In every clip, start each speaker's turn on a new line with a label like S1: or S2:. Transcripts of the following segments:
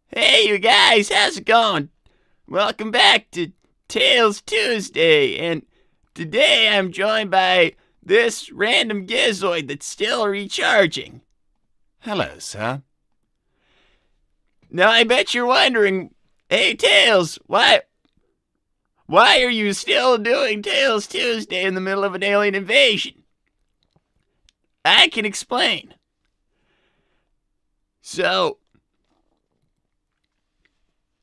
S1: Hey, you guys, how's it going? Welcome back to Tales Tuesday, and today I'm joined by this random gizoid that's still recharging.
S2: Hello, sir.
S1: Now, I bet you're wondering, hey, Tails, why are you still doing Tales Tuesday in the middle of an alien invasion? I can explain. So,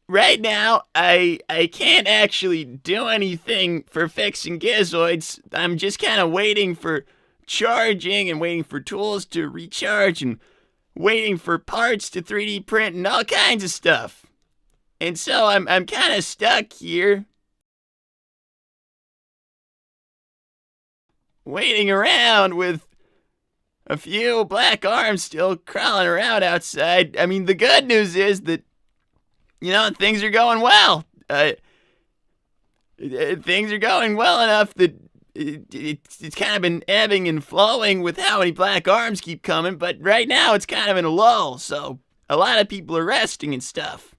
S1: right now, I can't actually do anything for fixing gizoids. I'm just kind of waiting for charging and waiting for tools to recharge and waiting for parts to 3D print and all kinds of stuff. And so I'm kind of stuck here waiting around with a few black arms still crawling around outside. I mean, the good news is that things are going well. Things are going well enough that it's kind of been ebbing and flowing with how many black arms keep coming, but right now it's kind of in a lull, so a lot of people are resting and stuff.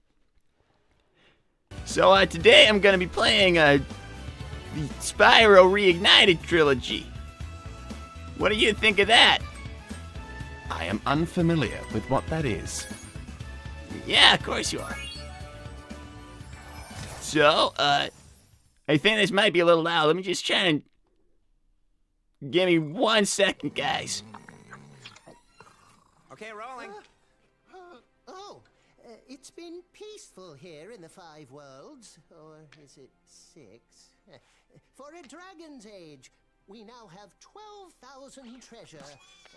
S1: So today I'm going to be playing the Spyro Reignited trilogy. What do you think of that?
S2: I am unfamiliar with what that is.
S1: Yeah, of course you are. So, I think this might be a little loud. Let me just try and... Give me 1 second, guys.
S3: Okay, rolling.
S4: It's been peaceful here in the 5 worlds, or is it 6? For a dragon's age, we now have 12,000 treasure,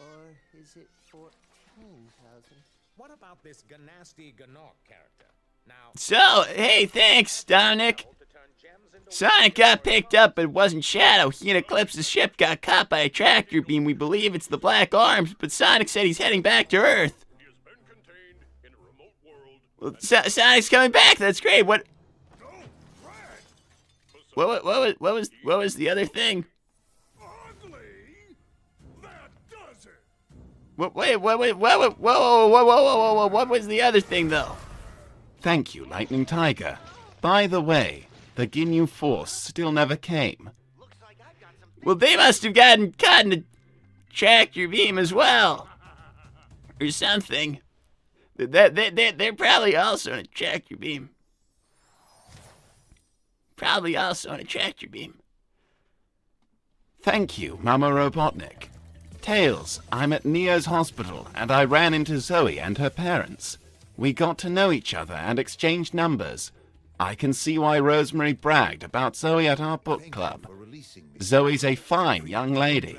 S4: or is it 14,000?
S3: What about this Ganasty Ganok character? Now,
S1: So, hey, thanks, Dominic. Sonic got picked up, but it wasn't Shadow. He and Eclipse's ship got caught by a tractor beam. We believe it's the Black Arms, but Sonic said he's heading back to Earth. Well, Sonic's coming back. That's great. What was the other thing? Wait, whoa, what was the other thing, though?
S2: Thank you, Lightning Tiger. By the way, the Ginyu Force still never came.
S1: Well, they must have gotten caught in a tractor beam as well. Or something. They're probably also in a tractor beam.
S2: Thank you, Mama Robotnik. Tails, I'm at Neo's hospital, and I ran into Zoe and her parents. We got to know each other and exchanged numbers. I can see why Rosemary bragged about Zoe at our book club. Zoe's a fine young lady.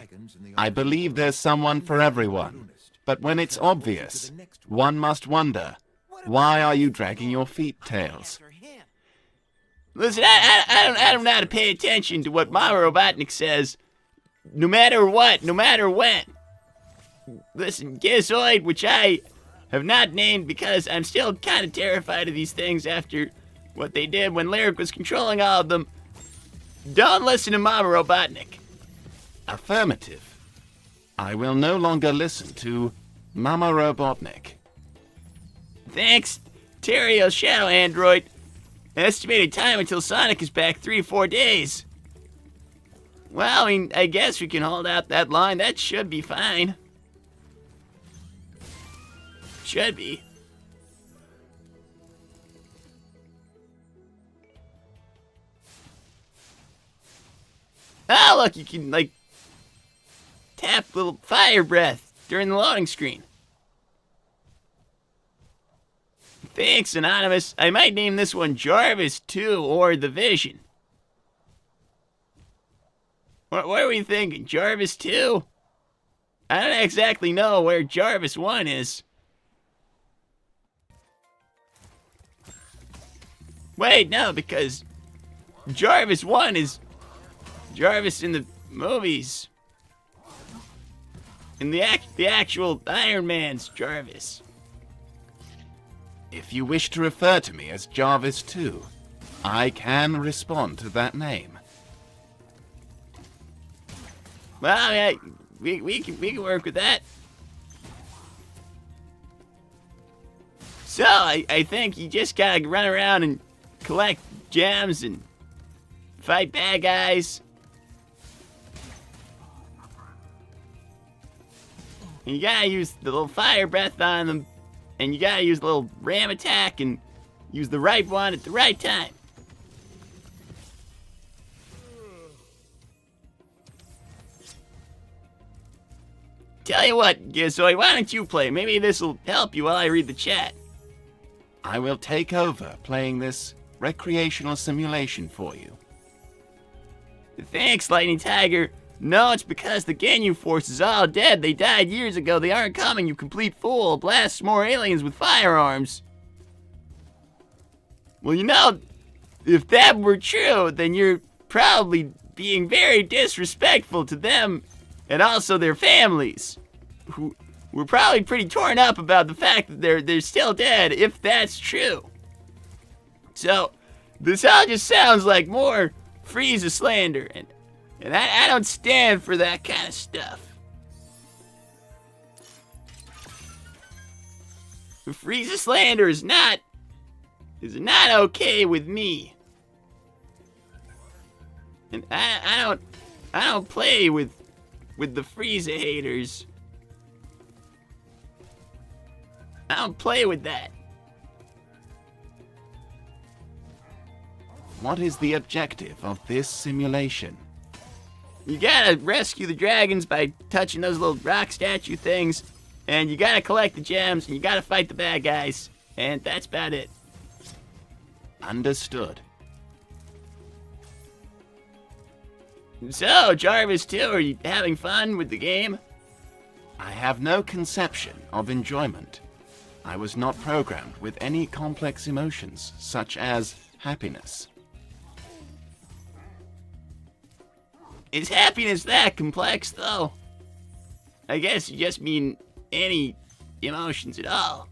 S2: I believe there's someone for everyone. But when it's obvious, one must wonder, why are you dragging your feet, Tails?
S1: Listen, I don't know how to pay attention to what Mama Robotnik says. No matter what, no matter when. Listen, Gizoid, which I have not named because I'm still kind of terrified of these things after what they did when Lyric was controlling all of them. Don't listen to Mama Robotnik.
S2: Affirmative. I will no longer listen to Mama Robotnik.
S1: Thanks, Terrio Shadow Android. Estimated time until Sonic is back 3 to 4 days. Well, I mean, I guess we can hold out that line. That should be fine. Should be. Oh, look, you can, like, tap little fire breath during the loading screen. Thanks, Anonymous. I might name this one Jarvis 2 or The Vision. What are we thinking? Jarvis 2? I don't exactly know where Jarvis 1 is. Wait, no, because Jarvis 1 is Jarvis in the movies. In the actual Iron Man's Jarvis.
S2: If you wish to refer to me as Jarvis 2, I can respond to that name.
S1: Well, I mean, we can work with that. So, I think you just gotta run around and collect gems and fight bad guys. And you gotta use the little fire breath on them. And you gotta use the little ram attack and use the right one at the right time. Tell you what, Gizoid, why don't you play? Maybe this will help you while I read the chat.
S2: I will take over playing this recreational simulation for you.
S1: Thanks, Lightning Tiger. No, it's because the Ginyu Force is all dead. They died years ago. They aren't coming, you complete fool. Blast more aliens with firearms. Well, you know, if that were true, then you're probably being very disrespectful to them and also their families, who were probably pretty torn up about the fact that they're still dead, if that's true. So, this all just sounds like more Frieza slander, and I don't stand for that kind of stuff. Frieza slander is not okay with me. And I don't play with the Frieza haters. I don't play with that.
S2: What is the objective of this simulation?
S1: You gotta rescue the dragons by touching those little rock statue things, and you gotta collect the gems, and you gotta fight the bad guys, and that's about it.
S2: Understood.
S1: So, Jarvis too, are you having fun with the game?
S2: I have no conception of enjoyment. I was not programmed with any complex emotions, such as happiness.
S1: Is happiness that complex, though? I guess you just mean any emotions at all.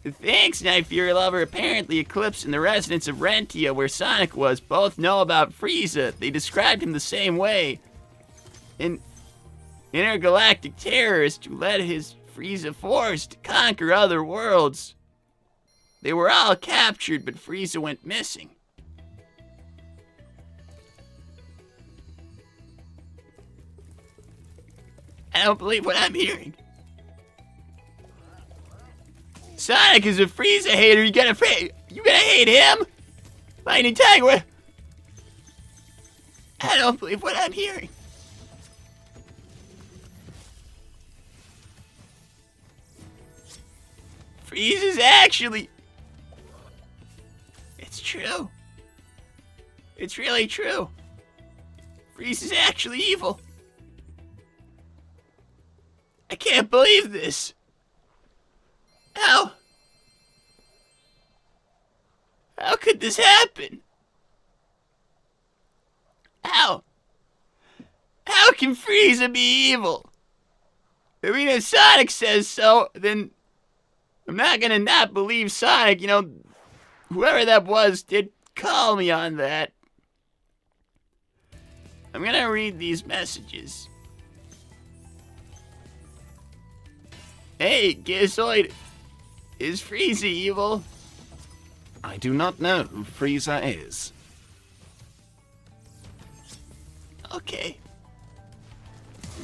S1: Thanks, Night Fury Lover. Apparently, Eclipse and the residents of Rentia, where Sonic was, both know about Frieza. They described him the same way. An intergalactic terrorist who led his Frieza force to conquer other worlds. They were all captured, but Frieza went missing. I don't believe what I'm hearing. Sonic is a Frieza hater. You gonna hate him? Lightning Tiger. I don't believe what I'm hearing. Frieza's actually... It's true. It's really true. Frieza's actually evil. I can't believe this. How could this happen? How can Frieza be evil? I mean, if Sonic says so, then I'm not gonna not believe Sonic. You know, whoever that was did call me on that. I'm gonna read these messages. Hey, Gizoid, is Frieza evil?
S2: I do not know who Frieza is.
S1: Okay.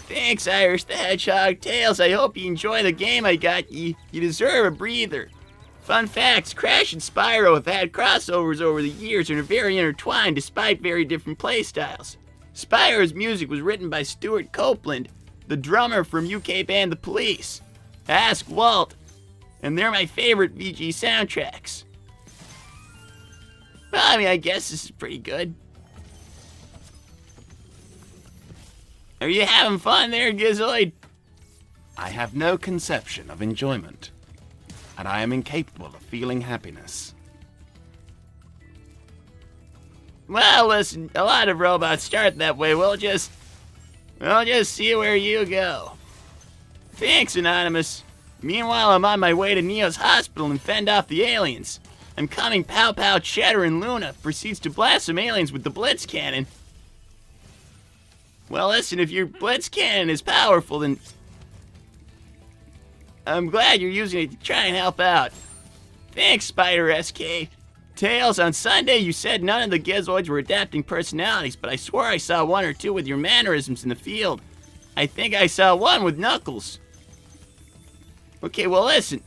S1: Thanks, Irish the Hedgehog. Tails, I hope you enjoy the game I got you. You deserve a breather. Fun facts, Crash and Spyro have had crossovers over the years and are very intertwined despite very different playstyles. Spyro's music was written by Stuart Copeland, the drummer from UK band The Police. Ask Walt, and they're my favorite VG soundtracks. Well, I mean, I guess this is pretty good. Are you having fun there, Gizoid?
S2: I have no conception of enjoyment, and I am incapable of feeling happiness.
S1: Well, listen, a lot of robots start that way. We'll just see where you go. Thanks, Anonymous. Meanwhile, I'm on my way to Neo's hospital and fend off the aliens. I'm coming. Pow Pow, Cheddar, and Luna proceeds to blast some aliens with the Blitz Cannon. Well, listen, if your Blitz Cannon is powerful, then I'm glad you're using it to try and help out. Thanks, Spider SK. Tails, on Sunday you said none of the Gizoids were adapting personalities, but I swore I saw one or two with your mannerisms in the field. I think I saw one with Knuckles. Okay, well listen.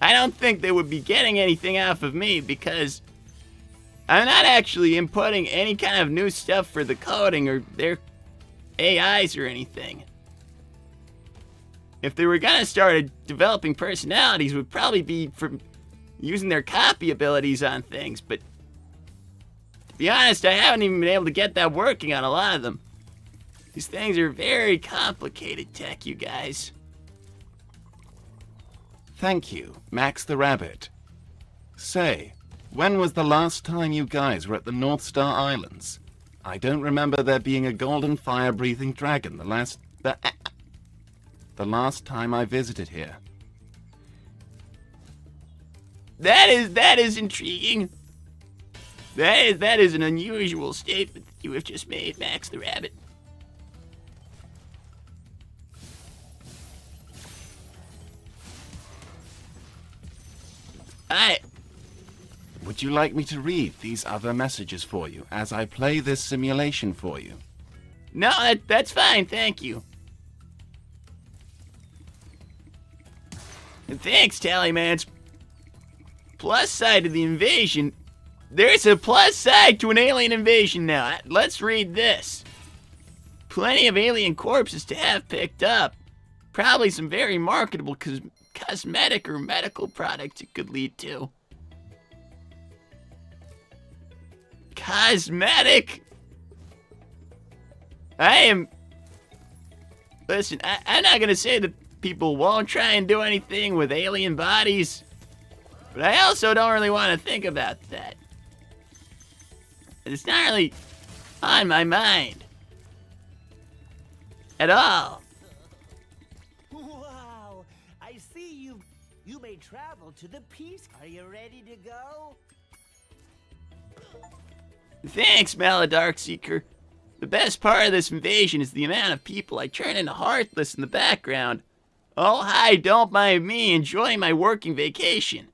S1: I don't think they would be getting anything off of me because I'm not actually inputting any kind of new stuff for the coding or their AIs or anything. If they were gonna start developing personalities, it would probably be from using their copy abilities on things, but to be honest, I haven't even been able to get that working on a lot of them. These things are very complicated tech, you guys.
S2: Thank you, Max the Rabbit. Say, when was the last time you guys were at the North Star Islands? I don't remember there being a golden fire-breathing dragon the last time I visited here.
S1: That is intriguing. That is an unusual statement that you have just made, Max the Rabbit.
S2: Would you like me to read these other messages for you as I play this simulation for you?
S1: No, that's fine, thank you. And thanks, Tallyman's. Plus side to the invasion. There's a plus side to an alien invasion now. Let's read this. Plenty of alien corpses to have picked up. Probably some very marketable cosmetic or medical products it could lead to. Cosmetic? Listen, I'm not gonna say that people won't try and do anything with alien bodies, but I also don't really want to think about that. It's not really on my mind. At all.
S5: Wow, I see you may travel to the Peace. Are you ready to go?
S1: Thanks, Maladarkseeker. The best part of this invasion is the amount of people I turn into Heartless in the background. Oh, hi, don't mind me, enjoying my working vacation.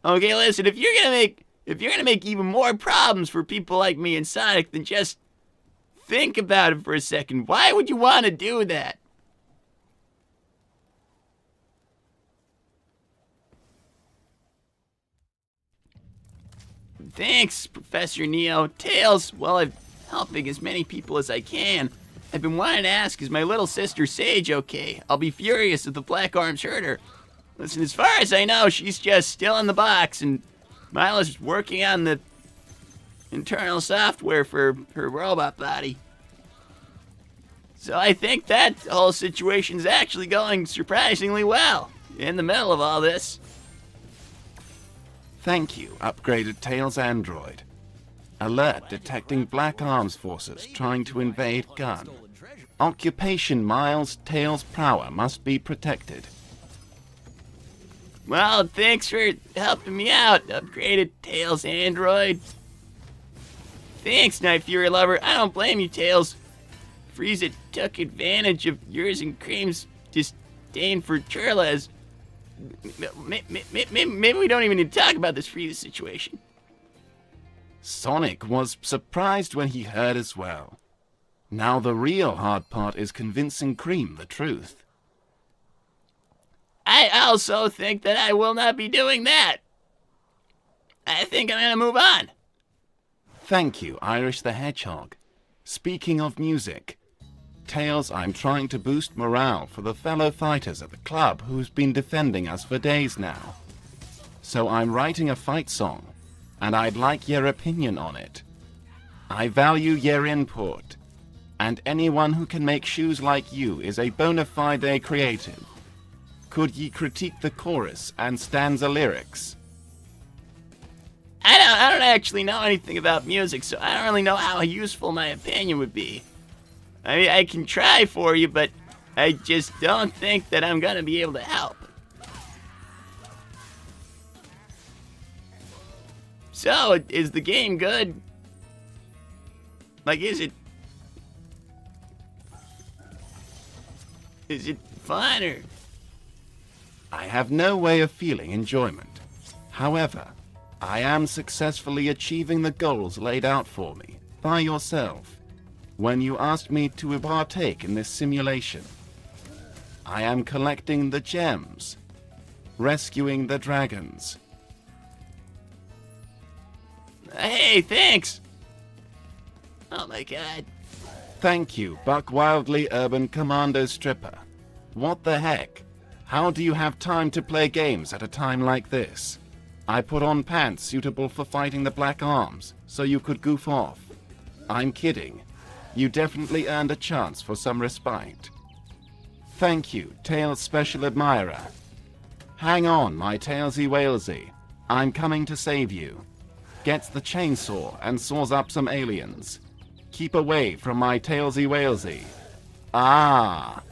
S1: Okay, listen, if you're gonna make even more problems for people like me and Sonic, then just think about it for a second. Why would you want to do that? Thanks, Professor Neo. Tails, well, I'm helping as many people as I can. I've been wanting to ask, is my little sister Sage okay? I'll be furious if the Black Arms hurt her. Listen, as far as I know, she's just still in the box, and Milo's working on the internal software for her robot body. So I think that whole situation's actually going surprisingly well in the middle of all this.
S2: Thank you, upgraded Tails android. Alert detecting Black Arms forces trying to invade Gun. Occupation Miles Tails Prower must be protected.
S1: Well, thanks for helping me out, upgraded Tails android. Thanks, Night Fury Lover. I don't blame you, Tails. Frieza took advantage of yours and Cream's disdain for Churlas. Maybe we don't even need to talk about this Frieza situation.
S2: Sonic was surprised when he heard as well. Now the real hard part is convincing Cream the truth.
S1: I also think that I will not be doing that. I think I'm gonna move on.
S2: Thank you, Irish the Hedgehog. Speaking of music, Tails, I'm trying to boost morale for the fellow fighters at the club who's been defending us for days now. So I'm writing a fight song, and I'd like your opinion on it. I value your input, and anyone who can make shoes like you is a bona fide creative. Could ye critique the chorus and stanza lyrics?
S1: I don't actually know anything about music, so I don't really know how useful my opinion would be. I mean, I can try for you, but I just don't think that I'm gonna be able to help. So, is the game good? Like, is it fun, or
S2: I have no way of feeling enjoyment. However, I am successfully achieving the goals laid out for me by yourself when you asked me to partake in this simulation. I am collecting the gems, rescuing the dragons.
S1: Hey, thanks! Oh my god.
S2: Thank you, Buck Wildly Urban Commando Stripper. What the heck? How do you have time to play games at a time like this? I put on pants suitable for fighting the Black Arms, so you could goof off. I'm kidding. You definitely earned a chance for some respite. Thank you, Tails Special Admirer. Hang on, my Tailsy Walesy. I'm coming to save you. Gets the chainsaw and saws up some aliens. Keep away from my Tailsy Walesy. Ah.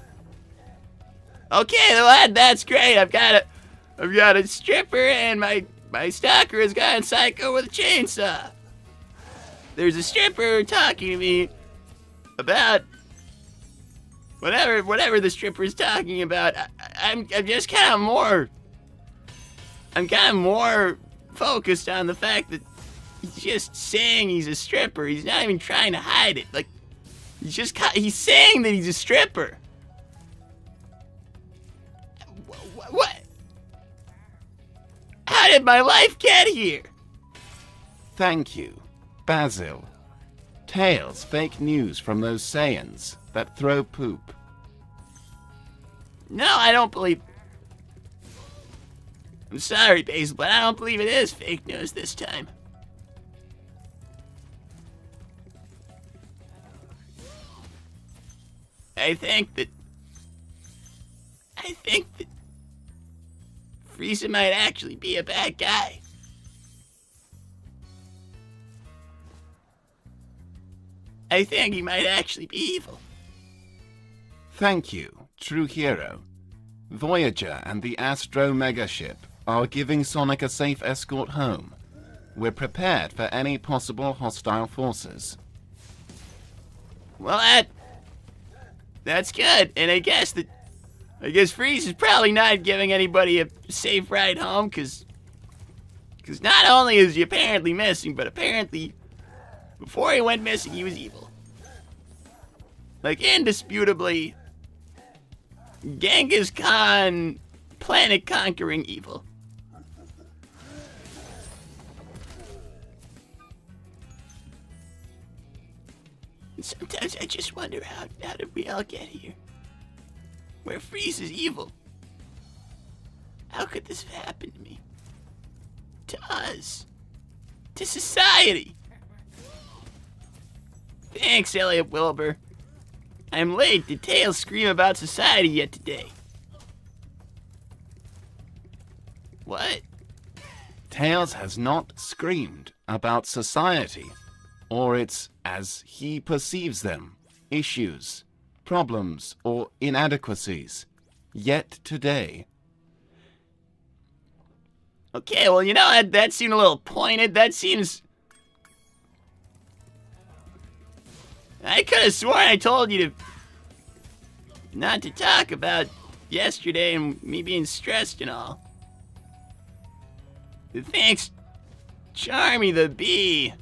S1: Okay, lad, that's great. I've got a stripper, and my stalker has gone psycho with a chainsaw. There's a stripper talking to me about whatever the stripper's talking about. I'm just kind of more. I'm kind of more focused on the fact that he's just saying he's a stripper. He's not even trying to hide it. Like, he's saying that he's a stripper. What? How did my life get here?
S2: Thank you, Basil. Tails, fake news from those Saiyans that throw poop.
S1: No, I don't believe... I'm sorry, Basil, but I don't believe it is fake news this time. I think that Frieza might actually be a bad guy. I think he might actually be evil.
S2: Thank you, true hero. Voyager and the Astro Megaship are giving Sonic a safe escort home. We're prepared for any possible hostile forces.
S1: Well, that's good, and I guess Frieza's probably not giving anybody a safe ride home, because not only is he apparently missing, but apparently before he went missing, he was evil. Like, indisputably, Genghis Khan, planet-conquering evil. And sometimes I just wonder, how did we all get here? Where Frieza's evil. How could this have happened to me? To us. To society. Thanks, Elliot Wilbur. I'm late. Did Tails scream about society yet today? What?
S2: Tails has not screamed about society, or its, as he perceives them, issues, problems, or inadequacies, yet today.
S1: Okay, well, you know, that seemed a little pointed. That seems... I could have sworn I told you to not to talk about yesterday and me being stressed and all. Thanks, Charmy the Bee.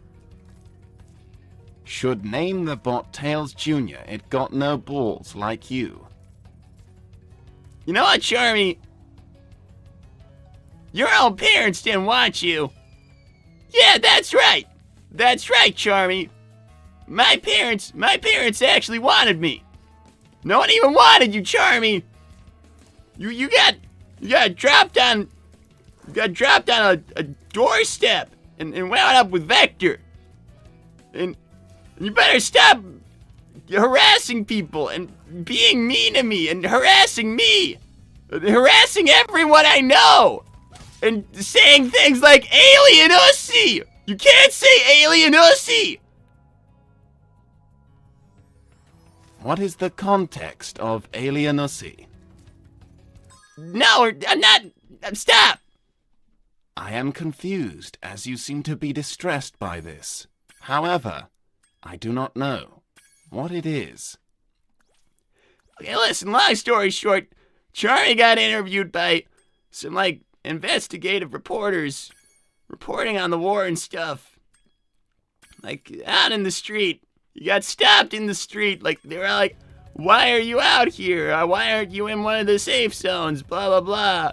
S2: Should name the bot Tails Jr. It got no balls like you.
S1: You know what, Charmy? Your own parents didn't want you. Yeah, that's right. That's right, Charmy. My parents actually wanted me. No one even wanted you, Charmy. You got dropped on a doorstep and wound up with Vector. And you better stop harassing people and being mean to me and harassing me. And harassing everyone I know. And saying things like alien ussy. You can't say alien ussy.
S2: What is the context of Alienussy?
S1: No, I'm not. Stop.
S2: I am confused, as you seem to be distressed by this. However, I do not know what it is.
S1: Okay, listen, long story short, Charmy got interviewed by some like investigative reporters reporting on the war and stuff. Like out in the street. You got stopped in the street. Like they were like, why are you out here? Why aren't you in one of the safe zones? Blah blah blah.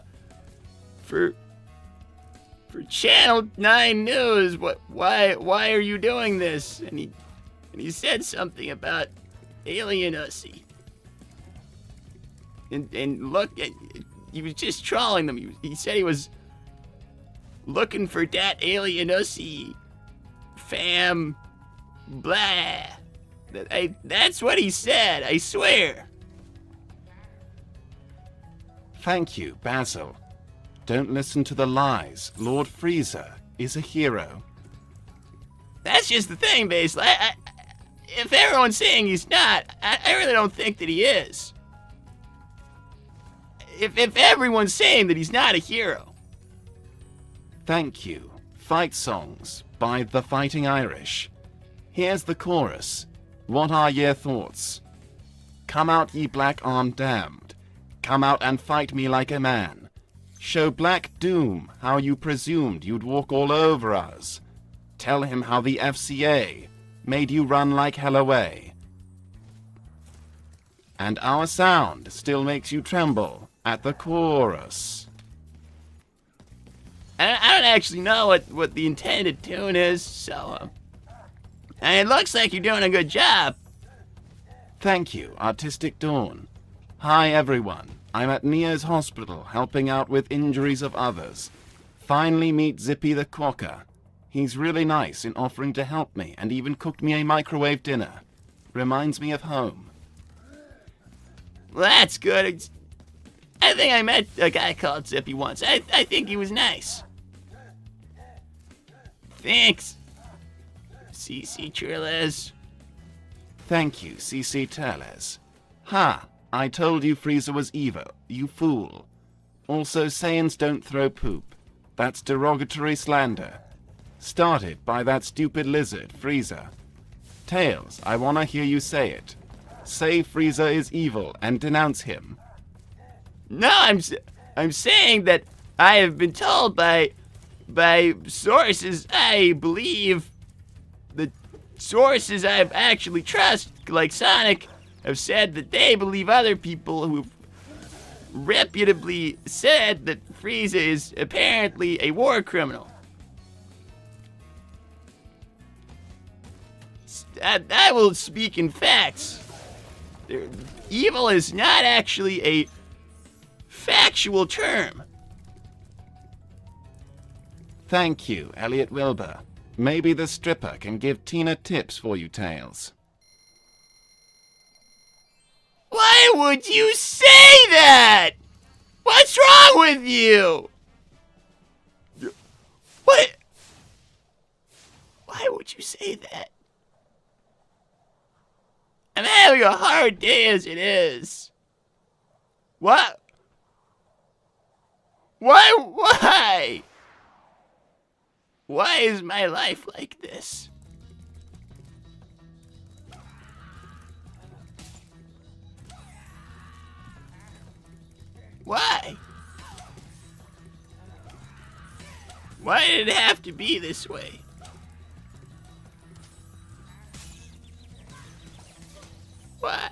S1: For Channel 9 News, why are you doing this? And he said something about alien ussy. And look, he was just trolling them. He said he was looking for that alien ussy fam, blah. That's what he said, I swear.
S2: Thank you, Basil. Don't listen to the lies. Lord Frieza is a hero.
S1: That's just the thing, basically. If everyone's saying he's not, I really don't think that he is. If everyone's saying that he's not a hero.
S2: Thank you. Fight Songs by The Fighting Irish. Here's the chorus. What are your thoughts? Come out, ye black-armed damned. Come out and fight me like a man. Show Black Doom how you presumed you'd walk all over us. Tell him how the FCA made you run like hell away. And our sound still makes you tremble at the chorus.
S1: I don't actually know what the intended tune is, so... it looks like you're doing a good job.
S2: Thank you, Artistic Dawn. Hi, everyone. I'm at Neo's hospital helping out with injuries of others. Finally meet Zippy the Quokka. He's really nice in offering to help me and even cooked me a microwave dinner. Reminds me of home.
S1: Well, that's good. I think I met a guy called Zippy once. I think he was nice. Thanks, CC Trilles.
S2: Thank you, CC Turles. Ha! I told you Frieza was evil, you fool. Also, Saiyans don't throw poop. That's derogatory slander. Started by that stupid lizard, Frieza. Tails, I wanna hear you say it. Say Frieza is evil and denounce him.
S1: No, I'm saying that I have been told by sources I believe, the sources I actually trust, like Sonic, have said that they believe other people who've reputably said that Frieza is apparently a war criminal. I will speak in facts. Evil is not actually a factual term.
S2: Thank you, Elliot Wilbur. Maybe the stripper can give Tina tips for you, Tails.
S1: Why would you say that? What's wrong with you? What? Why would you say that? I'm having a hard day as it is. What? Why? Why is my life like this? Why? Why did it have to be this way? Why?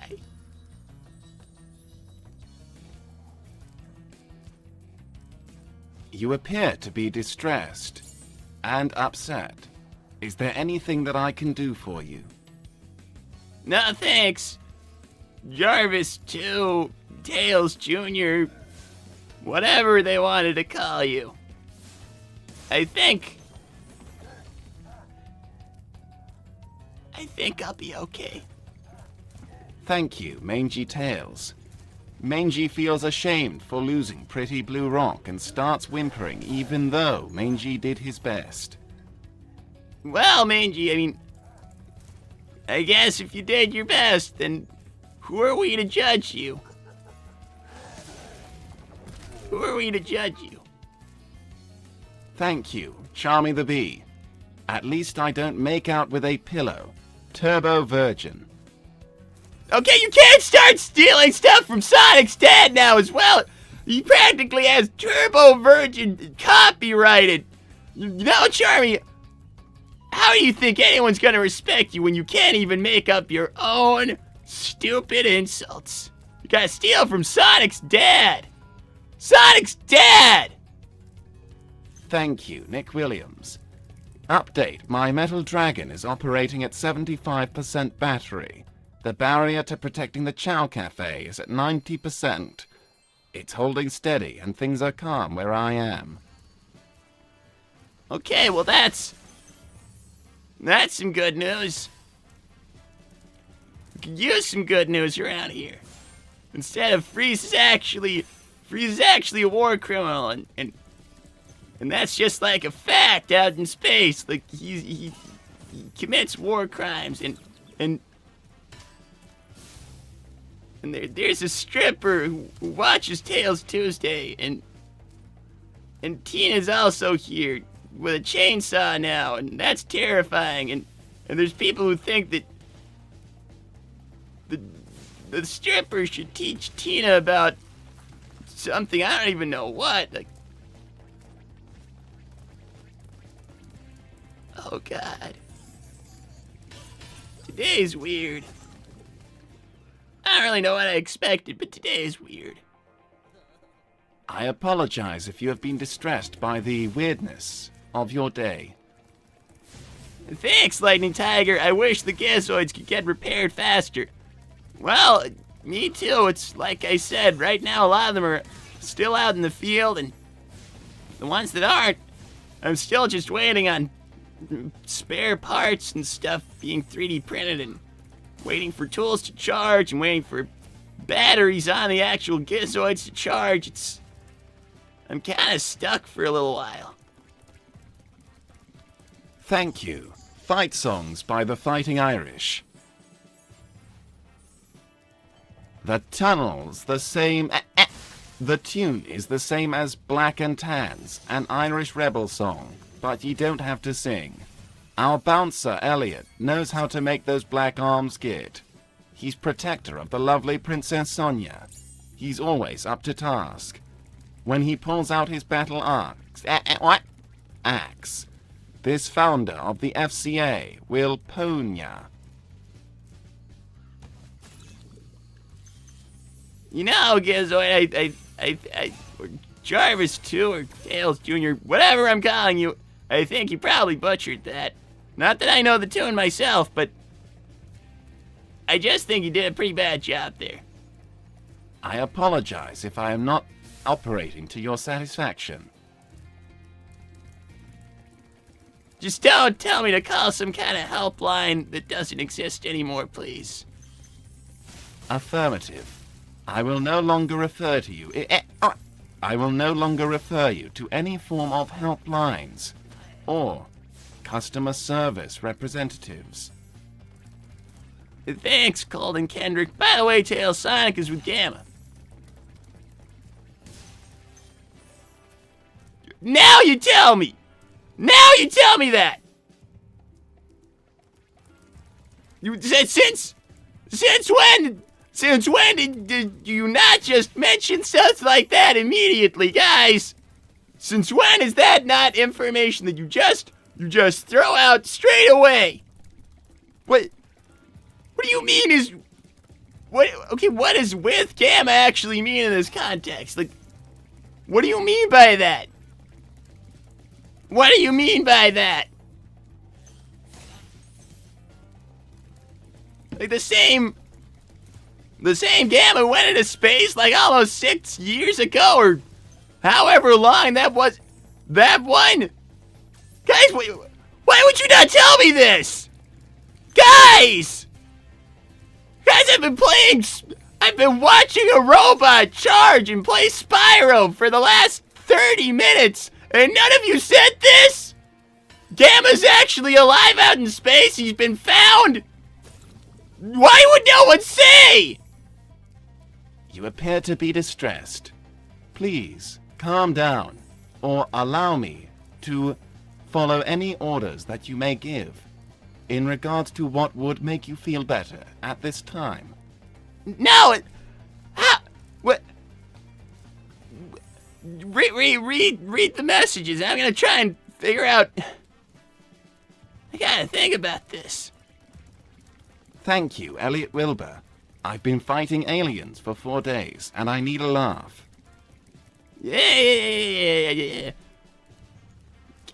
S2: You appear to be distressed and upset. Is there anything that I can do for you?
S1: No, thanks. Jarvis 2, Tails Jr., whatever they wanted to call you. I think I'll be okay.
S2: Thank you, Mangy Tails. Mangy feels ashamed for losing Pretty Blue Rock and starts whimpering even though Mangy did his best.
S1: Well, Mangy, I guess if you did your best, then who are we to judge you? Who are we to judge you?
S2: Thank you, Charmy the Bee. At least I don't make out with a pillow. Turbo Virgin.
S1: Okay, you can't start stealing stuff from Sonic's dad now as well. He practically has Turbo Virgin copyrighted. You know, Charmy, how do you think anyone's gonna respect you when you can't even make up your own stupid insults? You gotta steal from Sonic's dad. Sonic's dad!
S2: Thank you, Nick Williams. Update, my metal dragon is operating at 75% battery. The barrier to protecting the Chow Cafe is at 90%. It's holding steady and things are calm where I am.
S1: Okay, well that's some good news. We could use some good news around here. Instead of Frieza's actually a war criminal, and that's just like a fact out in space. Like he commits war crimes, and there's a stripper who watches Tails Tuesday, and Tina's also here with a chainsaw now, and that's terrifying. And there's people who think that the stripper should teach Tina about something, I don't even know what. Like, oh God, today's weird. I don't really know what I expected, but today is weird.
S2: I apologize if you have been distressed by the weirdness of your day.
S1: Thanks, Lightning Tiger. I wish the Gizoids could get repaired faster. Well, me too. It's like I said, right now a lot of them are still out in the field, and the ones that aren't, I'm still just waiting on spare parts and stuff being 3D printed, and waiting for tools to charge, and waiting for batteries on the actual Gizoids to charge. I'm kind of stuck for a little while.
S2: Thank you. Fight songs by the Fighting Irish. The tunnel's the same. The tune is the same as Black and Tans, an Irish rebel song, but you don't have to sing. Our bouncer, Elliot, knows how to make those black arms git. He's protector of the lovely Princess Sonia. He's always up to task. When he pulls out his battle axe, this founder of the FCA will pwn ya.
S1: You know, Gizoid, or Jarvis too, or Tails Jr., whatever I'm calling you, I think you probably butchered that. Not that I know the tune myself, but I just think you did a pretty bad job there.
S2: I apologize if I am not operating to your satisfaction.
S1: Just don't tell me to call some kind of helpline that doesn't exist anymore, please.
S2: Affirmative. I will no longer refer to you. I will no longer refer you to any form of helplines or customer service representatives.
S1: Thanks, Colden Kendrick. By the way, Tails, Sonic is with Gamma. Now you tell me! Now you tell me that! You said since when did you not just mention stuff like that immediately, guys? Since when is that not information that you just throw out straight away? What do you mean is what does with Gamma actually mean in this context? Like, what do you mean by that? What do you mean by that? Like the same Gamma went into space like almost 6 years ago, or however long that was. That one? Guys, why would you not tell me this? Guys, I've been watching a robot charge and play Spyro for the last 30 minutes, and none of you said this? Gamma's actually alive out in space. He's been found. Why would no one say?
S2: You appear to be distressed. Please, calm down, or allow me to follow any orders that you may give in regards to what would make you feel better at this time.
S1: No, what? read the messages. I'm gonna try and figure out. I gotta think about this.
S2: Thank you, Elliot Wilbur. I've been fighting aliens for 4 days, and I need a laugh.
S1: Yeah.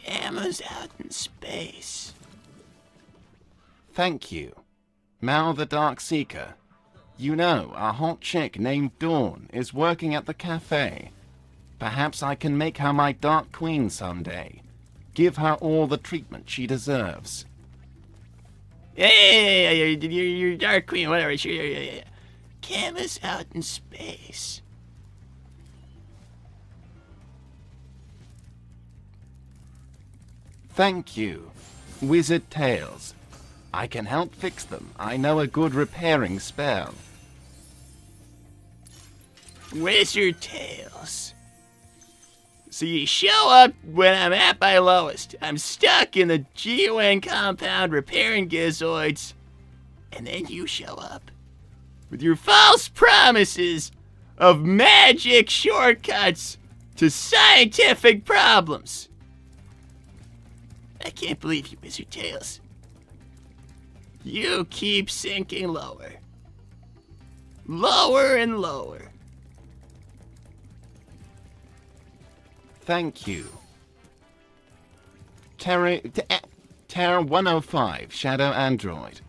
S1: Gamma's out in space.
S2: Thank you. Mal the Dark Seeker. You know, a hot chick named Dawn is working at the cafe. Perhaps I can make her my Dark Queen someday. Give her all the treatment she deserves.
S1: Yeah. You're Dark Queen, whatever. Sure, yeah. Gamma's out in space.
S2: Thank you, Wizard Tales. I can help fix them. I know a good repairing spell.
S1: Wizard Tales. So you show up when I'm at my lowest. I'm stuck in the GUN compound repairing gizoids. And then you show up with your false promises of magic shortcuts to scientific problems. I can't believe you, Wizard Tales. You keep sinking lower. Lower and lower.
S2: Thank you. Terra 105, Shadow Android.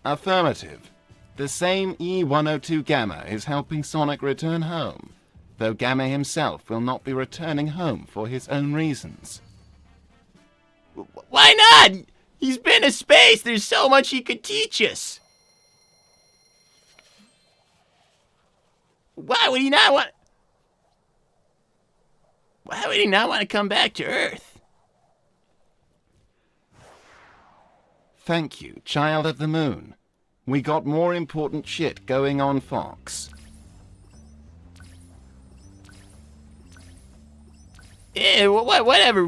S2: Affirmative. The same E102 Gamma is helping Sonic return home, though Gamma himself will not be returning home for his own reasons.
S1: Why not? He's been to space. There's so much he could teach us. Why would he not want... Why would he not want to come back to Earth?
S2: Thank you, Child of the Moon. We got more important shit going on, Fox.
S1: Yeah, whatever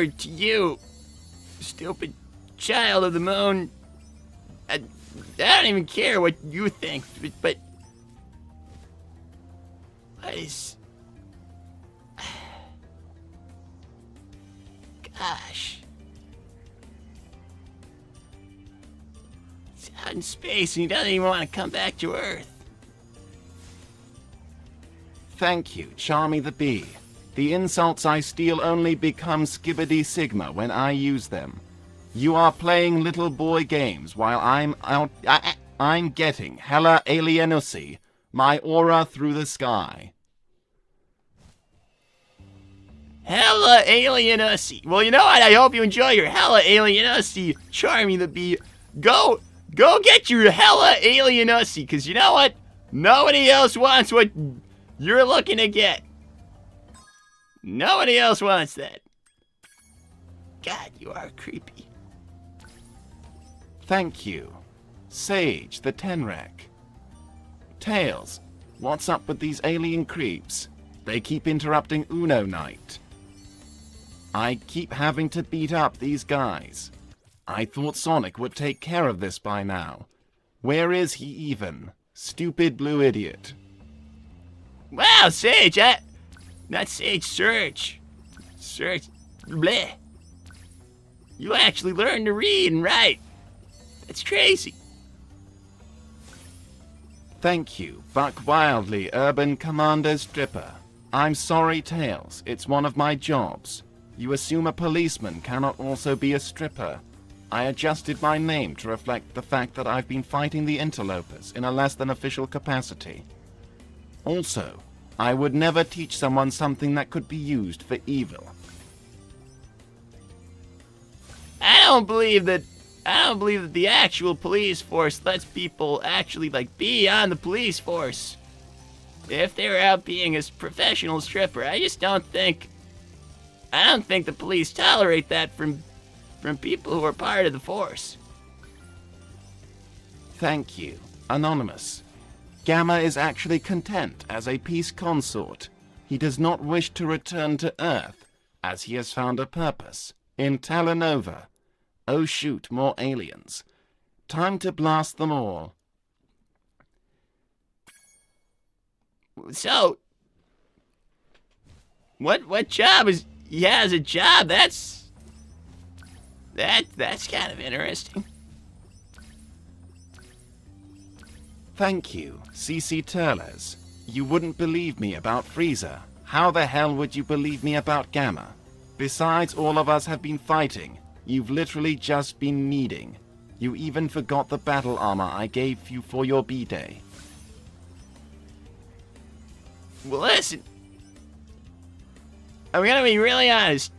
S1: to you, stupid Child of the Moon. I don't even care what you think, but what is... Gosh. He's out in space and he doesn't even want to come back to Earth.
S2: Thank you, Charmy the Bee. The insults I steal only become Skibbity Sigma when I use them. You are playing little boy games while I'm getting hella alienussy, my aura through the sky.
S1: Hella alienussy. Well, you know what? I hope you enjoy your hella alienussy, Charmy the Bee. Go get your hella alienussy, because you know what? Nobody else wants what you're looking to get. Nobody else wants that. God, you are creepy.
S2: Thank you. Sage the Tenrec. Tails, what's up with these alien creeps? They keep interrupting Uno night. I keep having to beat up these guys. I thought Sonic would take care of this by now. Where is he even? Stupid blue idiot.
S1: Wow, Sage, not Sage, Surge. Surge, bleh. You actually learned to read and write. That's crazy.
S2: Thank you, Buck Wildly, Urban Commander Stripper. I'm sorry, Tails. It's one of my jobs. You assume a policeman cannot also be a stripper. I adjusted my name to reflect the fact that I've been fighting the interlopers in a less than official capacity. Also, I would never teach someone something that could be used for evil.
S1: I don't believe that the actual police force lets people actually, be on the police force. If they're out being a professional stripper, I don't think the police tolerate that from people who are part of the force.
S2: Thank you, Anonymous. Gamma is actually content as a peace consort. He does not wish to return to Earth, as he has found a purpose in Talanova. Oh shoot, more aliens. Time to blast them all.
S1: So, What job is he has a job? That's kind of interesting.
S2: Thank you, CC Turles. You wouldn't believe me about Frieza. How the hell would you believe me about Gamma? Besides, all of us have been fighting. You've literally just been meeting. You even forgot the battle armor I gave you for your B-Day.
S1: Well, listen. I'm gonna be really honest.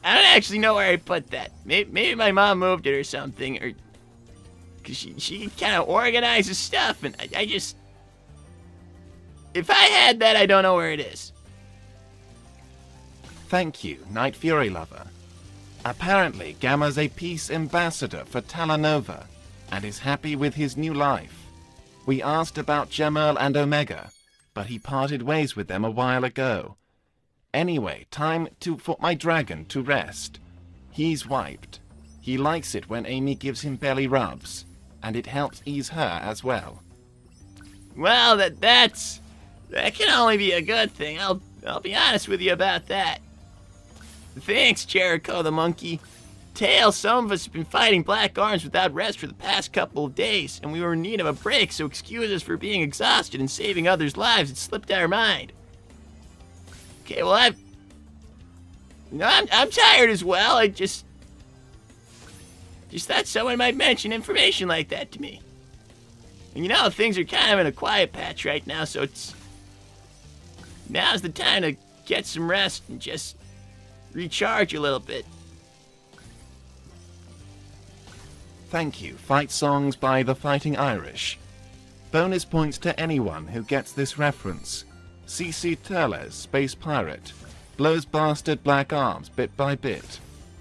S1: I don't actually know where I put that. Maybe my mom moved it or something, or because she kind of organizes stuff, and I just, if I had that, I don't know where it is.
S2: Thank you, Night Fury Lover. Apparently, Gamma's a peace ambassador for Talonova, and is happy with his new life. We asked about Gemerl and Omega, but he parted ways with them a while ago. Anyway, time to put my dragon to rest. He's wiped. He likes it when Amy gives him belly rubs, and it helps ease her as well.
S1: Well, that can only be a good thing. I'll be honest with you about that. Thanks, Jericho the monkey. Tails, some of us have been fighting Black Arms without rest for the past couple of days, and we were in need of a break, so excuse us for being exhausted and saving others' lives. It slipped our mind. Okay, well, I'm tired as well. I just thought someone might mention information like that to me. And you know, things are kind of in a quiet patch right now, so now's the time to get some rest and just recharge a little bit.
S2: Thank you, Fight Songs by the Fighting Irish. Bonus points to anyone who gets this reference. CC Turles, Space Pirate, blows bastard Black Arms bit by bit.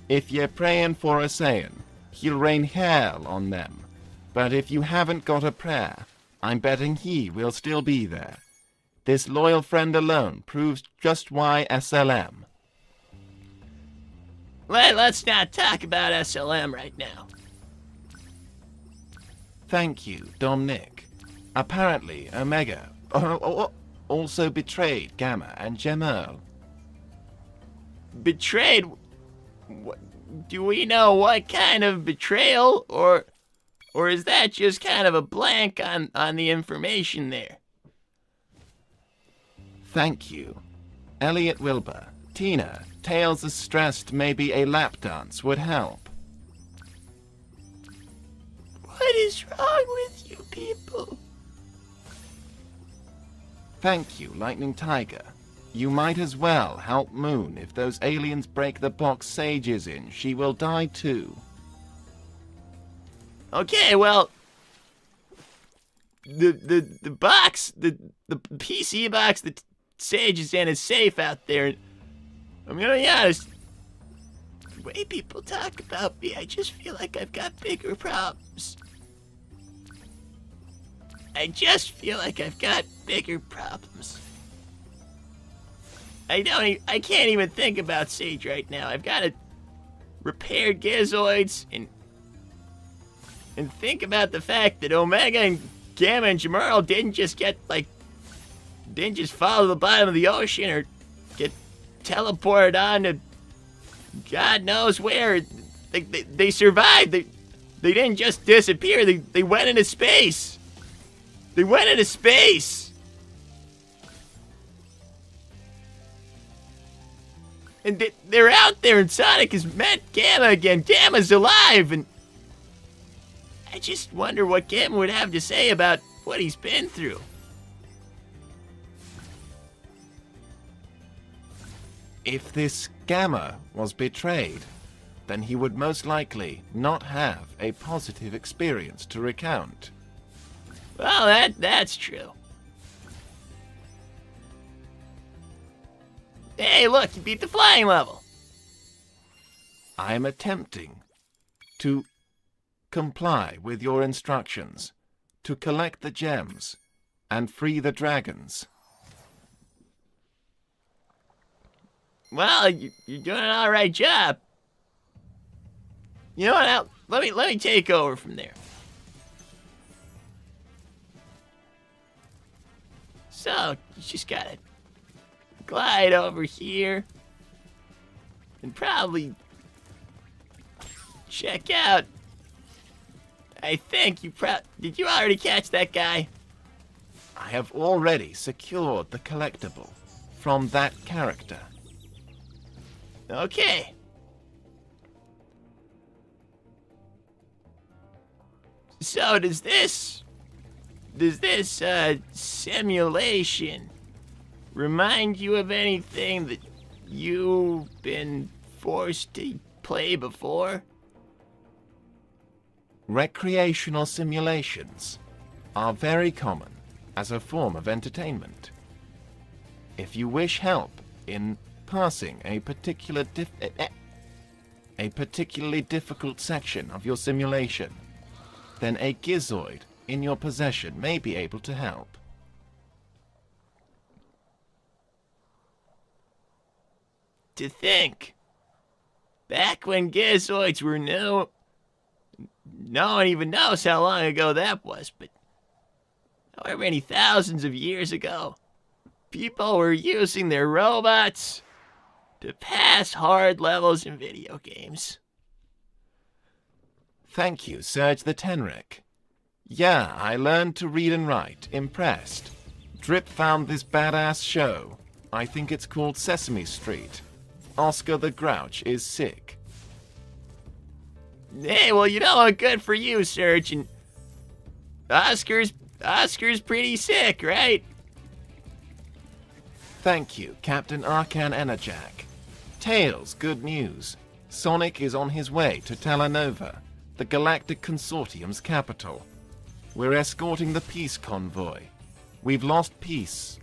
S2: If you're praying for a Saiyan, he'll rain hell on them. But if you haven't got a prayer, I'm betting he will still be there. This loyal friend alone proves just why SLM.
S1: Let's not talk about SLM right now.
S2: Thank you, Dominic. Apparently, Omega also betrayed Gamma and Gemerl.
S1: Betrayed? Do we know what kind of betrayal, or is that just kind of a blank on the information there?
S2: Thank you. Elliot Wilbur. Tina, Tails is stressed maybe a lap dance would help.
S1: What is wrong with you people?
S2: Thank you, Lightning Tiger. You might as well help Moon. If those aliens break the box Sage is in, she will die too.
S1: Okay, well, the box, the PC box that Sage is in is safe out there. I'm gonna be honest, the way people talk about me, I just feel like I've got bigger problems. I just feel like I've got bigger problems. I can't even think about Sage right now. I've got to repair Gizoids and think about the fact that Omega and Gamma and Gemerl didn't just fall to the bottom of the ocean or get teleported on to God knows where. They survived. They didn't just disappear. They went into space. They went into space. And they're out there, and Sonic has met Gamma again. Gamma's alive, and I just wonder what Gamma would have to say about what he's been through.
S2: If this Gamma was betrayed, then he would most likely not have a positive experience to recount.
S1: Well, that's true. Hey, look, you beat the flying level.
S2: I am attempting to comply with your instructions, to collect the gems and free the dragons.
S1: Well, you're doing an all right job. You know what? Now, let me take over from there. So you just gotta glide over here and probably check out. I think did you already catch that guy?
S2: I have already secured the collectible from that character.
S1: Okay. So does this simulation remind you of anything that you've been forced to play before?
S2: Recreational simulations are very common as a form of entertainment. If you wish help in passing a particularly difficult section of your simulation, then a Gizoid in your possession may be able to help.
S1: To think, back when Gizoids were new, no one even knows how long ago that was, but however many thousands of years ago, people were using their robots to pass hard levels in video games.
S2: Thank you, Serge the Tenric. Yeah, I learned to read and write. Impressed. Drip found this badass show. I think it's called Sesame Street. Oscar the Grouch is sick.
S1: Hey, well, you know what? Good for you, Serge. And Oscar's pretty sick, right?
S2: Thank you, Captain Arcan Enerjack. Tails, good news. Sonic is on his way to Talanova, the Galactic Consortium's capital. We're escorting the peace convoy. We've lost trace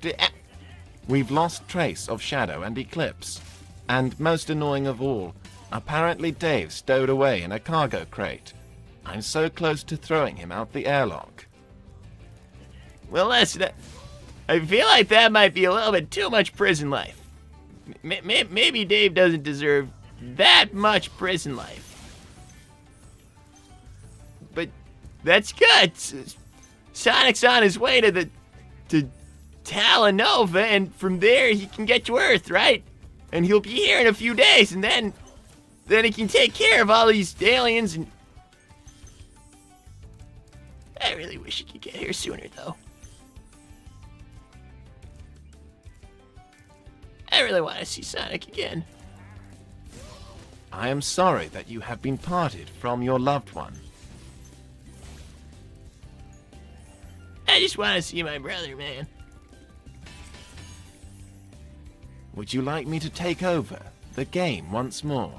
S2: of Shadow and Eclipse. And most annoying of all, apparently Dave stowed away in a cargo crate. I'm so close to throwing him out the airlock.
S1: Well, listen, I feel like that might be a little bit too much prison life. Maybe Dave doesn't deserve that much prison life. But that's good. Sonic's on his way to Talanova, and from there he can get to Earth, right? And he'll be here in a few days, and then he can take care of all these aliens. And I really wish he could get here sooner, though. I really want to see Sonic again.
S2: I am sorry that you have been parted from your loved one.
S1: I just want to see my brother, man.
S2: Would you like me to take over the game once more?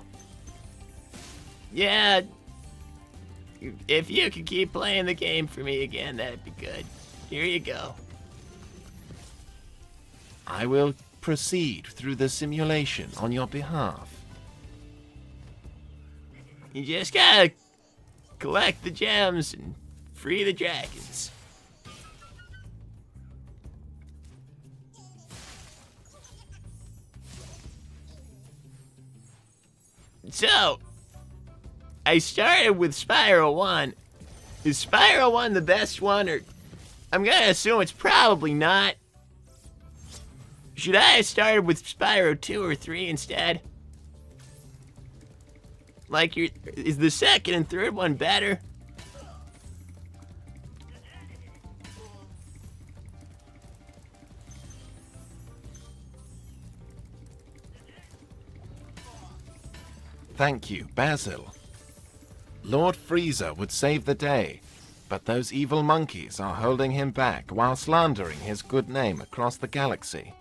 S1: Yeah. If you could keep playing the game for me again, that'd be good. Here you go.
S2: I will proceed through the simulation on your behalf.
S1: You just gotta collect the gems and free the dragons. So, I started with Spyro 1. Is Spyro 1 the best one, or I'm gonna assume it's probably not. Should I have started with Spyro 2 or 3 instead? Like, is the second and third one better?
S2: Thank you, Basil. Lord Frieza would save the day, but those evil monkeys are holding him back while slandering his good name across the galaxy.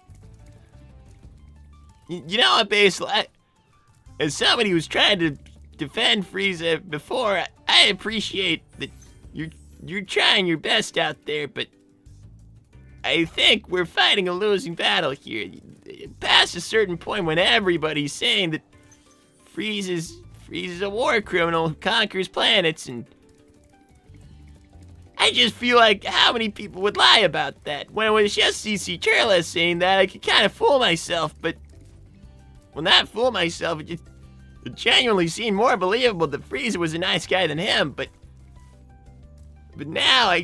S1: You know what, Basil? As somebody who's tried to defend Frieza before, I appreciate that you're trying your best out there, but I think we're fighting a losing battle here. Past a certain point when everybody's saying that Frieza's a war criminal who conquers planets, and I just feel like how many people would lie about that? When it was just CC Turles saying that, I could kind of fool myself, but well, not fool myself, it genuinely seemed more believable that Frieza was a nice guy than him, but now I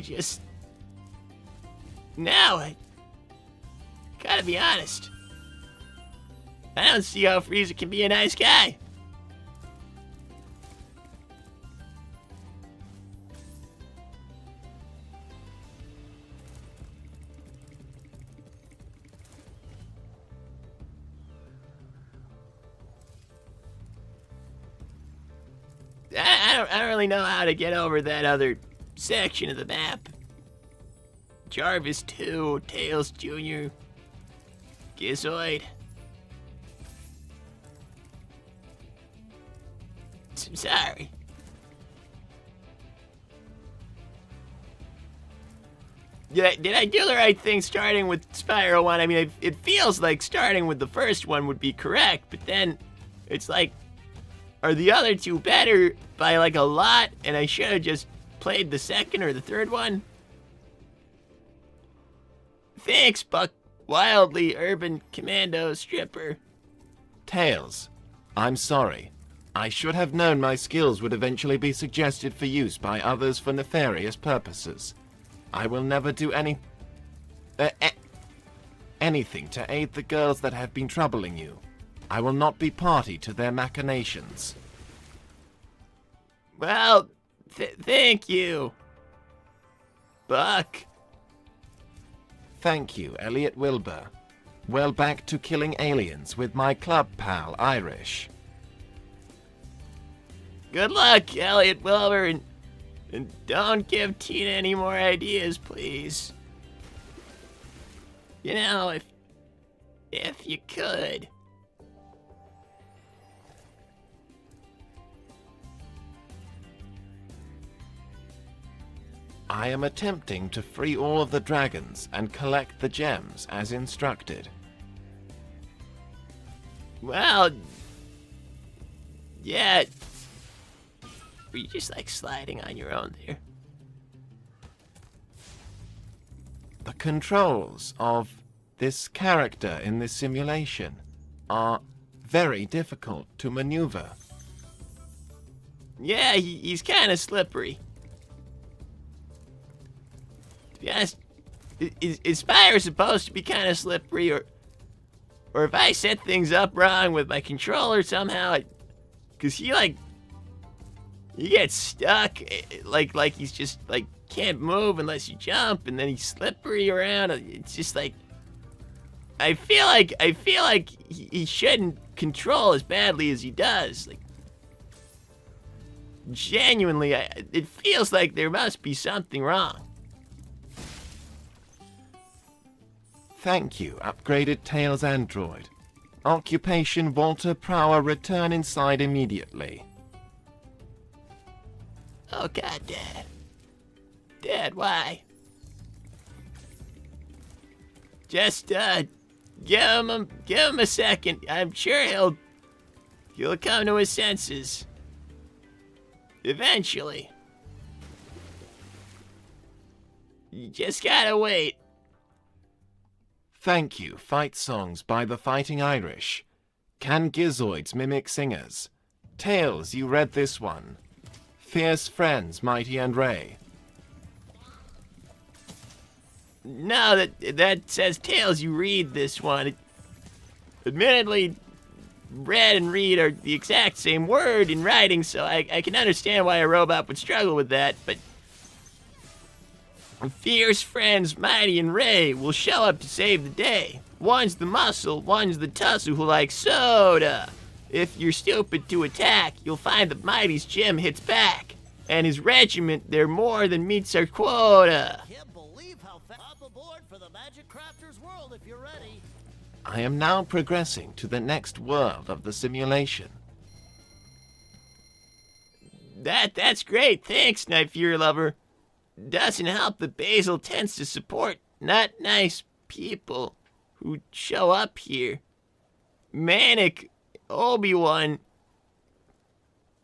S1: gotta be honest. I don't see how Frieza can be a nice guy. I don't really know how to get over that other section of the map. Jarvis 2, Tails Jr., Gizoid. I'm sorry. Did I do the right thing starting with Spyro 1? I mean, it feels like starting with the first one would be correct, but then it's like, are the other two better by like a lot, and I should have just played the second or the third one? Thanks, Buck Wildly Urban Commando Stripper.
S2: Tails, I'm sorry. I should have known my skills would eventually be suggested for use by others for nefarious purposes. I will never do anything to aid the girls that have been troubling you. I will not be party to their machinations.
S1: Well, thank you, Buck.
S2: Thank you, Elliot Wilbur. Well, back to killing aliens with my club pal, Irish.
S1: Good luck, Elliot Wilbur, and don't give Tina any more ideas, please. You know, if you could.
S2: I am attempting to free all of the dragons and collect the gems as instructed.
S1: Well, yeah. Were you just like sliding on your own there?
S2: The controls of this character in this simulation are very difficult to maneuver.
S1: Yeah, he's kind of slippery. To be honest, is Spyro supposed to be kind of slippery, or if I set things up wrong with my controller somehow, because he gets stuck, like he's just like can't move unless you jump, and then he's slippery around. It's just like I feel like he shouldn't control as badly as he does. Like genuinely, it feels like there must be something wrong.
S2: Thank you, upgraded Tails android. Occupation Walter Prower, return inside immediately.
S1: Oh God, Dad. Dad, why? Just give him a second. I'm sure he'll come to his senses. Eventually. You just gotta wait.
S2: Thank you, Fight Songs by the Fighting Irish. Can Gizoids mimic singers? Tails, you read this one. Fierce Friends, Mighty and Ray.
S1: No, that says Tails, you read this one. Admittedly, read and read are the exact same word in writing, so I can understand why a robot would struggle with that, but Fierce Friends, Mighty and Ray will show up to save the day. One's the muscle, one's the tussle who likes soda. If you're stupid to attack, you'll find that Mighty's gym hits back. And his regiment, they're more than meets our quota.
S5: Can't believe how fast. Hop aboard for the Magic Crafter's world if you're ready.
S2: I am now progressing to the next world of the simulation.
S1: That's great, thanks, Knife Fury Lover. Doesn't help that Basil tends to support not nice people who show up here. Manic Obi-Wan.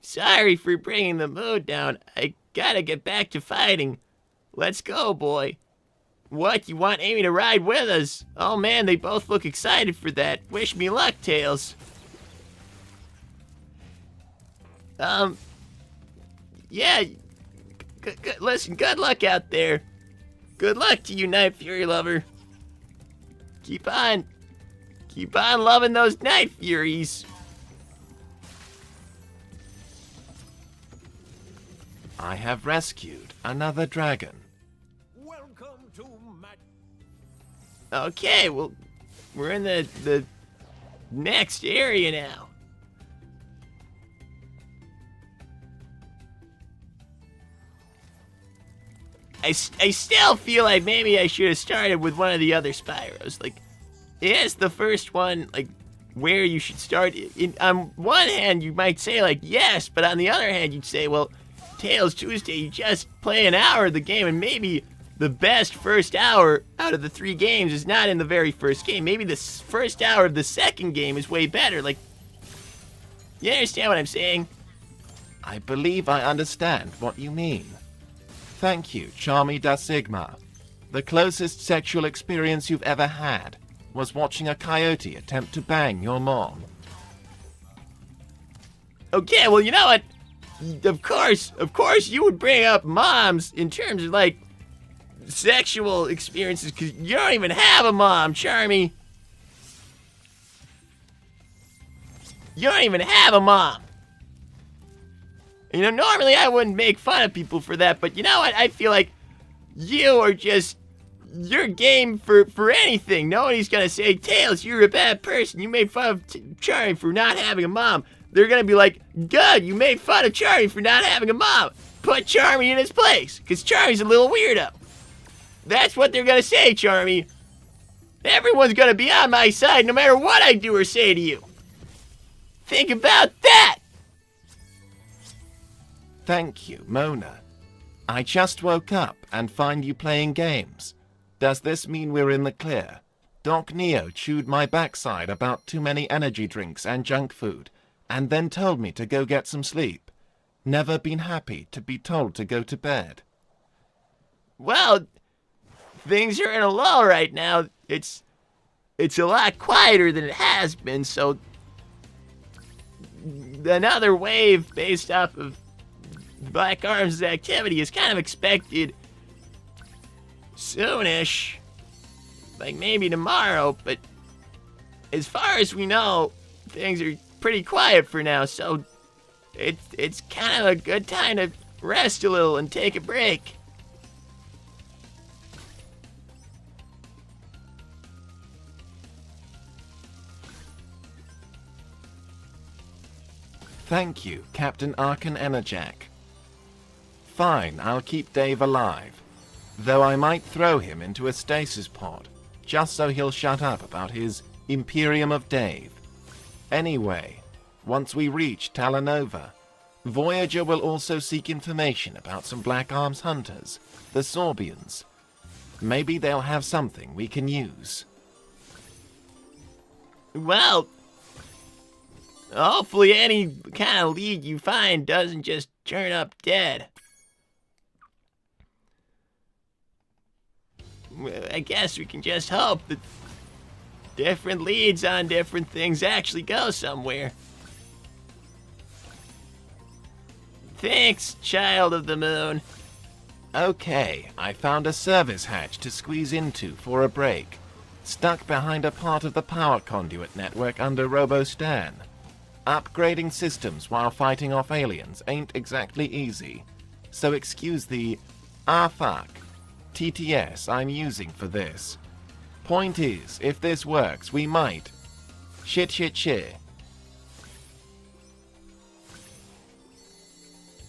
S1: Sorry for bringing the mood down. I gotta get back to fighting. Let's go, boy. What, you want Amy to ride with us? Oh man, they both look excited for that. Wish me luck, Tails. Yeah. Listen, good luck out there. Good luck to you, Night Fury Lover. Keep on Keep on loving those Night Furies.
S2: I have rescued another dragon.
S3: Welcome to my...
S1: Okay, well, we're in the next area now. I still feel like maybe I should have started with one of the other Spyros. Like, is the first one, like, where you should start? On one hand, you might say, like, yes, but on the other hand, you'd say, well, Tails Tuesday, you just play an hour of the game, and maybe the best first hour out of the 3 games is not in the very first game. Maybe the first hour of the second game is way better. Like, you understand what I'm saying?
S2: I believe I understand what you mean. Thank you, Charmy da Sigma. The closest sexual experience you've ever had was watching a coyote attempt to bang your mom.
S1: Okay, well, you know what? Of course, you would bring up moms in terms of, like, sexual experiences, because you don't even have a mom, Charmy. You don't even have a mom. You know, normally I wouldn't make fun of people for that, but you know what? I feel like you are just, you're game for anything. Nobody's gonna say, Tails, you're a bad person. You made fun of Charmy for not having a mom. They're gonna be like, good, you made fun of Charmy for not having a mom. Put Charmy in his place, because Charmy's a little weirdo. That's what they're gonna say, Charmy. Everyone's gonna be on my side no matter what I do or say to you. Think about that.
S2: Thank you, Mona. I just woke up and find you playing games. Does this mean we're in the clear? Doc Neo chewed my backside about too many energy drinks and junk food, and then told me to go get some sleep. Never been happy to be told to go to bed.
S1: Well, things are in a lull right now. It's a lot quieter than it has been, so another wave based off of Black Arms' activity is kind of expected soonish, like maybe tomorrow, but as far as we know, things are pretty quiet for now, so it's kind of a good time to rest a little and take a break.
S2: Thank you, Captain Arkan Enerjack. Fine, I'll keep Dave alive. Though I might throw him into a stasis pod, just so he'll shut up about his Imperium of Dave. Anyway, once we reach Talanova, Voyager will also seek information about some Black Arms hunters, the Sorbians. Maybe they'll have something we can use.
S1: Well, hopefully any kind of lead you find doesn't just turn up dead. I guess we can just hope that different leads on different things actually go somewhere. Thanks, Child of the Moon.
S2: Okay, I found a service hatch to squeeze into for a break. Stuck behind a part of the power conduit network under Robo-Stan. Upgrading systems while fighting off aliens ain't exactly easy. So excuse the fuck TTS I'm using for this. Point is, if this works, we might. Shit.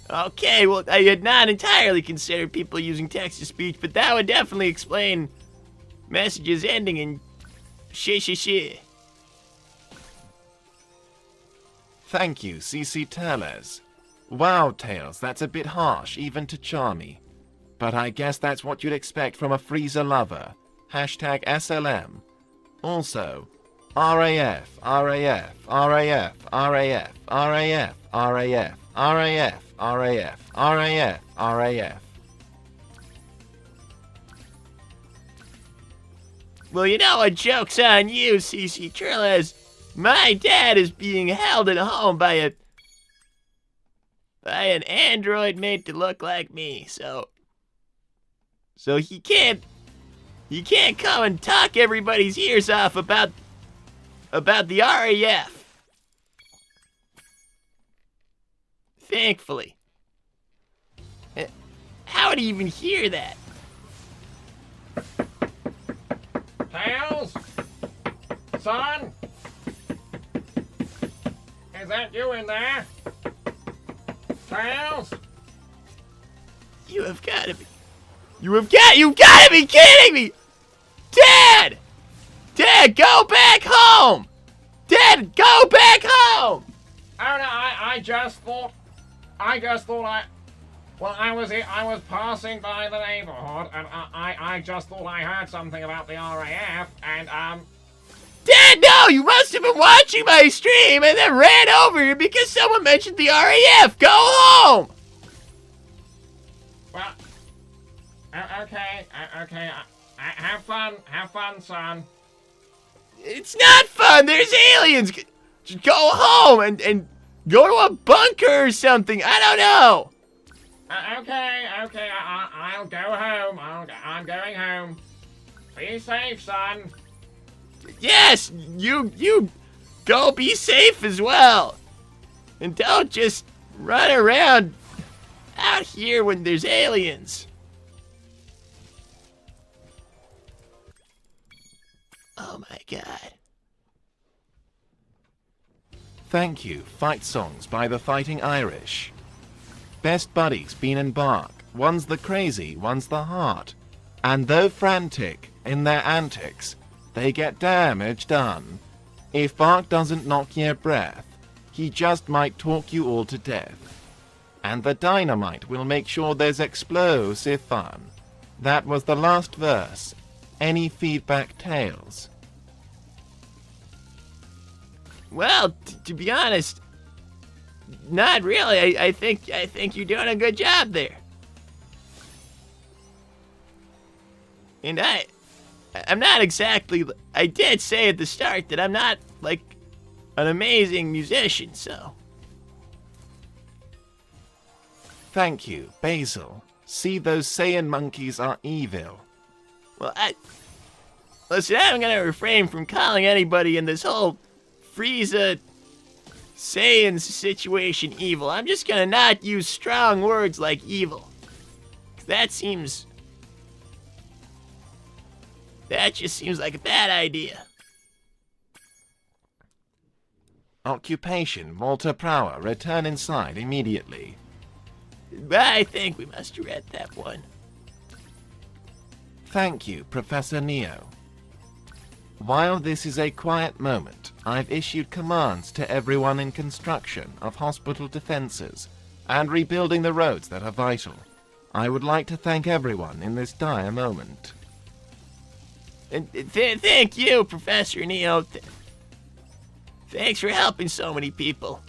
S1: Okay, well, I had not entirely considered people using text-to-speech, but that would definitely explain messages ending in shit.
S2: Thank you, CC Teles. Wow, Tails, that's a bit harsh, even to Charmy. But I guess that's what you'd expect from a Frieza lover. Hashtag SLM. Also, RAF.
S1: Well, you know what? Joke's on you, CC Trillas. My dad is being held at home by an android made to look like me, so he can't come and talk everybody's ears off about about the RAF. Thankfully. How would he even hear that?
S3: Tails? Son? Is that you in there? Tails?
S1: You've gotta be kidding me! Dad! Dad, go back home! Dad, go back home!
S3: Oh no, I just thought I was passing by the neighborhood and I just thought I heard something about the RAF and
S1: Dad, no! You must have been watching my stream and then ran over here because someone mentioned the RAF! Go home!
S3: well, okay, have fun, son.
S1: It's not fun! There's aliens! Just go home and go to a bunker or something! I don't know!
S3: Okay, I'll go home. I'm going home. Be safe, son.
S1: Yes! You go be safe as well! And don't just run around out here when there's aliens. Oh my god.
S2: Thank you, Fight Songs by the Fighting Irish. Best buddies, Bean and Bark. One's the crazy, one's the heart. And though frantic in their antics, they get damage done. If Bark doesn't knock your breath, he just might talk you all to death. And the dynamite will make sure there's explosive fun. That was the last verse. Any feedback, Tails?
S1: Well, to be honest, not really. I think you're doing a good job there. And I'm not exactly. I did say at the start that I'm not like an amazing musician, so.
S2: Thank you, Basil. See, those Saiyan monkeys are evil.
S1: Well, listen, I'm gonna refrain from calling anybody in this whole Frieza Saiyan situation evil. I'm just gonna not use strong words like evil. 'Cause that just seems like a bad idea.
S2: Occupation, Walter Prower. Return inside immediately.
S1: I think we must have read that one.
S2: Thank you, Professor Neo. While this is a quiet moment, I've issued commands to everyone in construction of hospital defenses and rebuilding the roads that are vital. I would like to thank everyone in this dire moment.
S1: And thank you, Professor Neo. Thanks for helping so many people.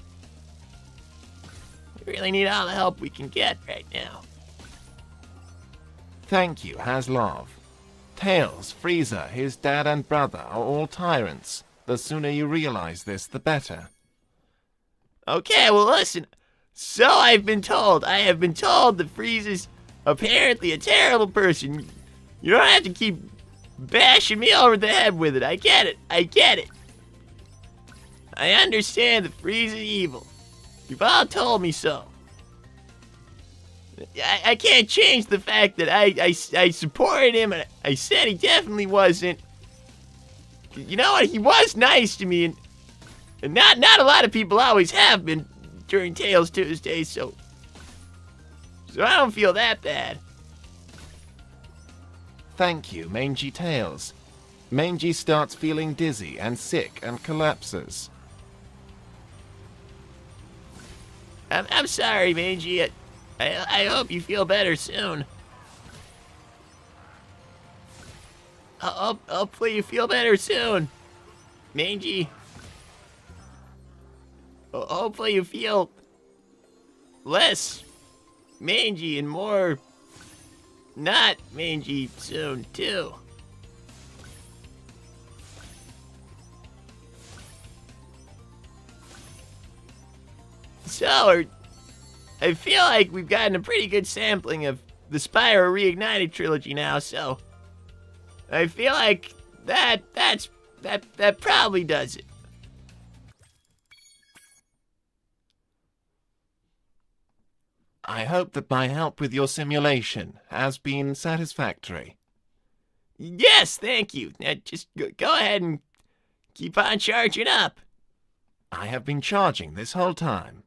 S1: We really need all the help we can get right now.
S2: Thank you, Haslov. Tails, Frieza, his dad and brother are all tyrants. The sooner you realize this, the better.
S1: Okay, well listen. So I have been told that Frieza's apparently a terrible person. You don't have to keep bashing me over the head with it. I get it. I understand that Frieza's evil. You've all told me so. I can't change the fact that I supported him and I said he definitely wasn't. You know what? He was nice to me, and not a lot of people always have been during Tails Tuesday, so I don't feel that bad.
S2: Thank you, Mangy Tails. Mangy starts feeling dizzy and sick and collapses.
S1: I'm sorry, Mangy. I hope you feel better soon. Hopefully you feel better soon, Mangy. Hopefully you feel less mangy and more not mangy soon, too. So, I feel like we've gotten a pretty good sampling of the Spyro Reignited trilogy now, so I feel like that probably does it.
S2: I hope that my help with your simulation has been satisfactory.
S1: Yes, thank you. Now just go ahead and keep on charging up.
S2: I have been charging this whole time.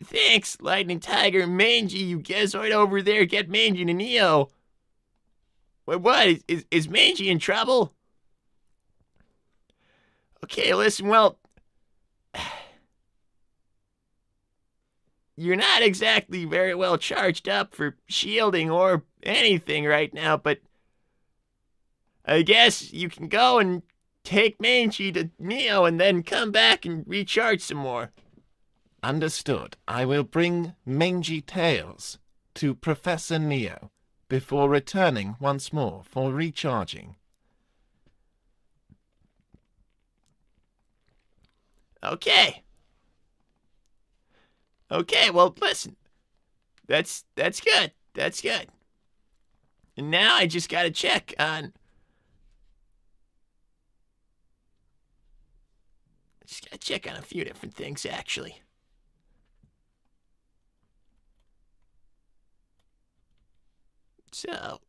S1: Thanks, Lightning Tiger. Mangy, you Gezoid over there, get Mangy to Neo. What? Is Mangy in trouble? Okay, listen, well, you're not exactly very well charged up for shielding or anything right now, but I guess you can go and take Mangy to Neo and then come back and recharge some more.
S2: Understood. I will bring Mangy Tails to Professor Neo before returning once more for recharging.
S1: Okay. Okay, well, listen. That's good. That's good. And now I just gotta check on... Just gotta check on a few different things, actually. So...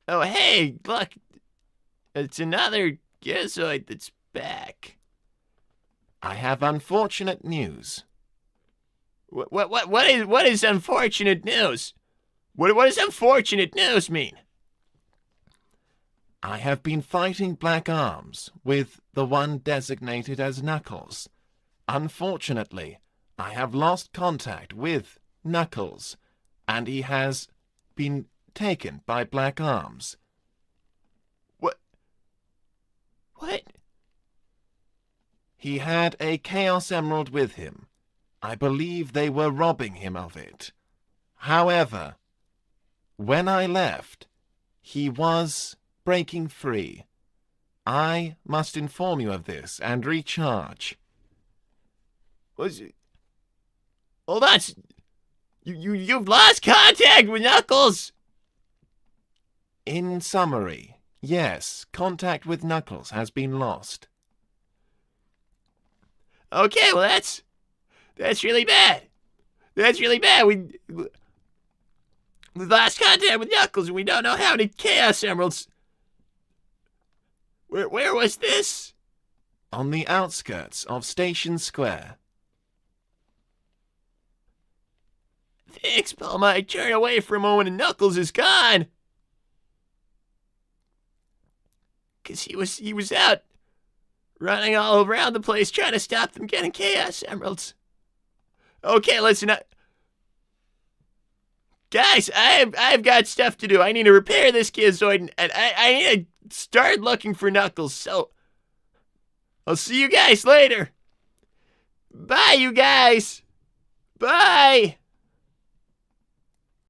S1: Oh, hey, look. It's another Gezoid that's back.
S2: I have unfortunate news.
S1: What is unfortunate news? What does unfortunate news mean?
S2: I have been fighting Black Arms with the one designated as Knuckles. Unfortunately, I have lost contact with Knuckles, and he has been taken by Black Arms.
S1: What?
S2: He had a Chaos Emerald with him. I believe they were robbing him of it. However, when I left, he was breaking free. I must inform you of this and recharge.
S1: Was it? Hold on. You've lost contact with Knuckles.
S2: In summary, yes, contact with Knuckles has been lost.
S1: Okay, well that's really bad. That's really bad. We lost contact with Knuckles, and we don't know how many Chaos Emeralds. Where was this?
S2: On the outskirts of Station Square.
S1: Thanks, Bulma. I turn away for a moment and Knuckles is gone. 'Cause he was out running all around the place trying to stop them getting Chaos Emeralds. Okay, listen. Guys, I've got stuff to do. I need to repair this Gezoid, and I need to start looking for Knuckles. So I'll see you guys later. Bye, you guys. Bye.